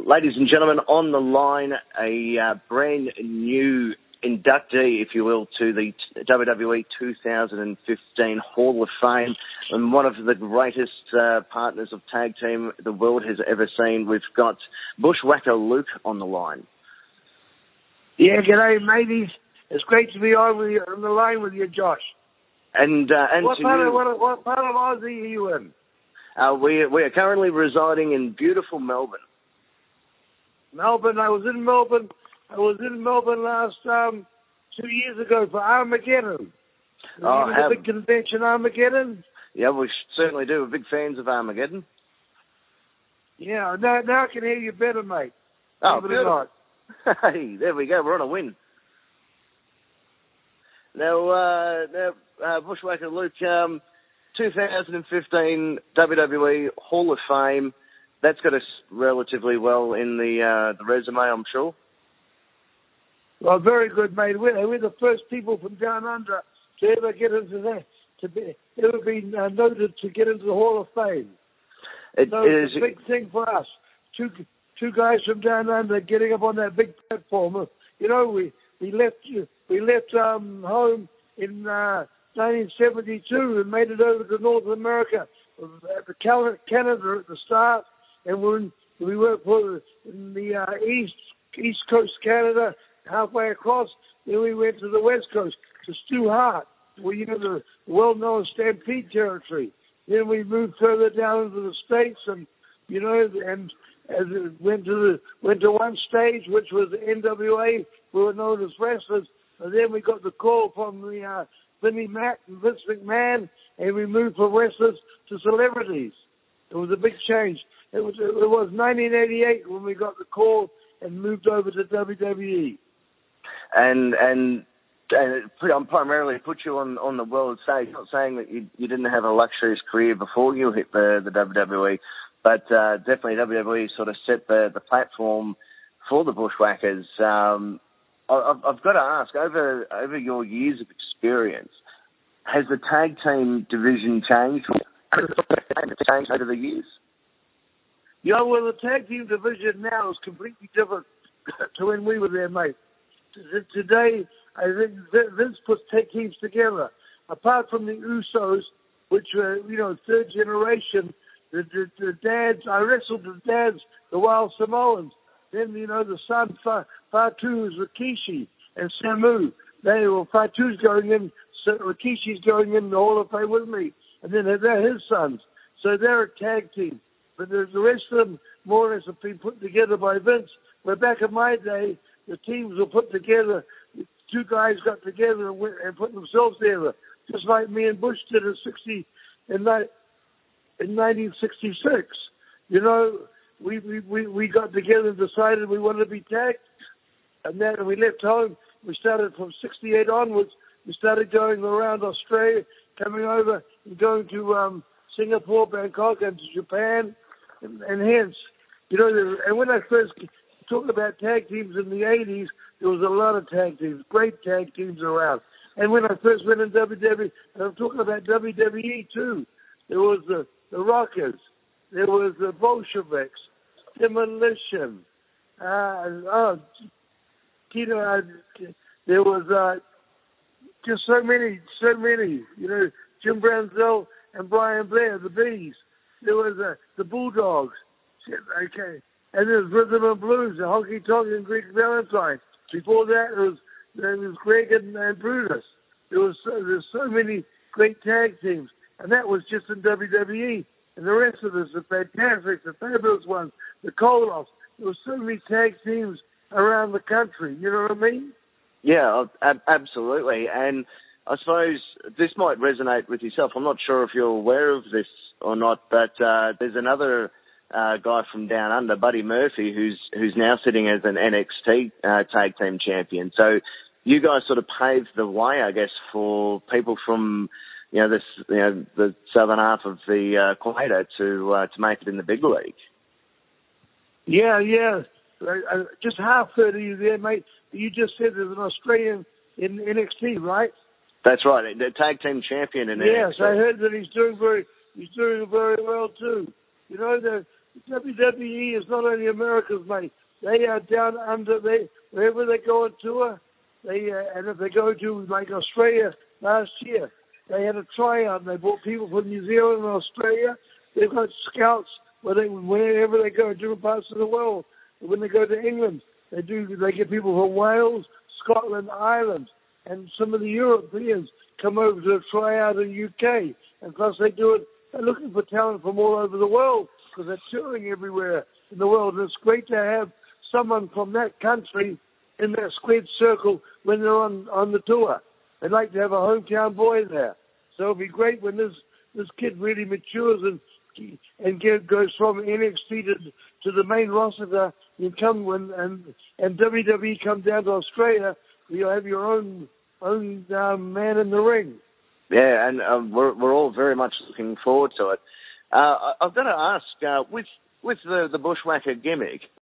Ladies and gentlemen, on the line, a brand new inductee, if you will, to the WWE 2015 Hall of Fame, and one of the greatest partners of tag team the world has ever seen. We've got Bushwacker Luke on the line. Yeah, g'day, mateys. It's great to be on the line with you, Josh. And what part of Aussie are you in? We are currently residing in beautiful Melbourne. Melbourne. I was in Melbourne last 2 years ago for Armageddon. The big convention, Armageddon. Yeah, we certainly do. We're big fans of Armageddon. Yeah, now I can hear you better, mate. Oh, good. Hey, there we go. We're on a win. Now, Bushwacker Luke, 2015 WWE Hall of Fame. That's got us relatively well in the resume, I'm sure. Well, very good, mate. We're the first people from down under to ever get into that, ever be noted to get into the Hall of Fame. It's a big thing for us. Two guys from down under getting up on that big platform. You know, we left home in 1972 and made it over to North America, Canada at the start, and we worked for in the East Coast Canada, halfway across. Then we went to the West Coast to Stu Hart, where you know the well-known Stampede territory. Then we moved further down into the States, and you know, and as it went to one stage, which was the NWA. We were known as wrestlers, and then we got the call from the Vinnie Mac and Vince McMahon, and we moved from wrestlers to celebrities. It was a big change. It was 1988 when we got the call and moved over to WWE. And primarily put you on the world stage. Not saying that you didn't have a luxurious career before you hit the WWE, but definitely WWE sort of set the platform for the Bushwhackers. I've got to ask, over your years of experience, has the tag team division changed? Has it changed over the years? Yeah, well, the tag team division now is completely different to when we were there, mate. Today, I think Vince puts tag teams together. Apart from the Usos, which were, you know, third generation, the dads, I wrestled the dads, the Wild Samoans. Then, you know, the son, Fatu, is Rikishi, and Samu. Fatu's going in, Rikishi's going in the Hall of Fame with me. And then they're his sons. So they're a tag team. But the rest of them, more or less, have been put together by Vince. Where back in my day, the teams were put together. Two guys got together and put themselves together. Just like me and Bush did in 1966. You know, we got together and decided we wanted to be tagged. And then we left home. We started from 68 onwards. We started going around Australia, coming over and going to Singapore, Bangkok, and to Japan, and hence, you know, and when I first talked about tag teams in the 80s, there was a lot of tag teams, great tag teams around. And when I first went in WWE, and I'm talking about WWE too, there was the Rockers, there was the Bolsheviks, Demolition, there was just so many, you know, Jim Brunzell and Brian Blair, the Bees. There was the Bulldogs, okay, and there was Rhythm and Blues, the Honky Tonk and Greek Valentine. Before that, there was Greg and Brutus. There's so many great tag teams, and that was just in WWE. And the rest of us, the Fantastics, the Fabulous Ones, the Koloffs. There were so many tag teams around the country. You know what I mean? Yeah, absolutely. And I suppose this might resonate with yourself. I'm not sure if you're aware of this or not, but there's another guy from down under, Buddy Murphy, who's now sitting as an NXT tag team champion. So you guys sort of paved the way, I guess, for people from the southern half of the equator to make it in the big league. Yeah. Just half heard of you there, mate. You just said there's an Australian in NXT, right? That's right, the tag team champion in NXT. Yes, I heard that he's doing very well too. You know, WWE is not only America's, mate. They are down under. Wherever they go on tour, and if they go to like Australia last year, they had a tryout and they brought people from New Zealand and Australia. They've got scouts wherever they go, different parts of the world. When they go to England, they get people from Wales, Scotland, Ireland, and some of the Europeans come over to try out in the UK. And plus they do it, they're looking for talent from all over the world because they're touring everywhere in the world. And it's great to have someone from that country in that squared circle when they're on the tour. They'd like to have a hometown boy there. So it'll be great when this kid really matures and goes from NXT to the main roster. You come and WWE come down to Australia. You'll have your own man in the ring. Yeah, and we're all very much looking forward to it. I've got to ask, with the Bushwhacker gimmick,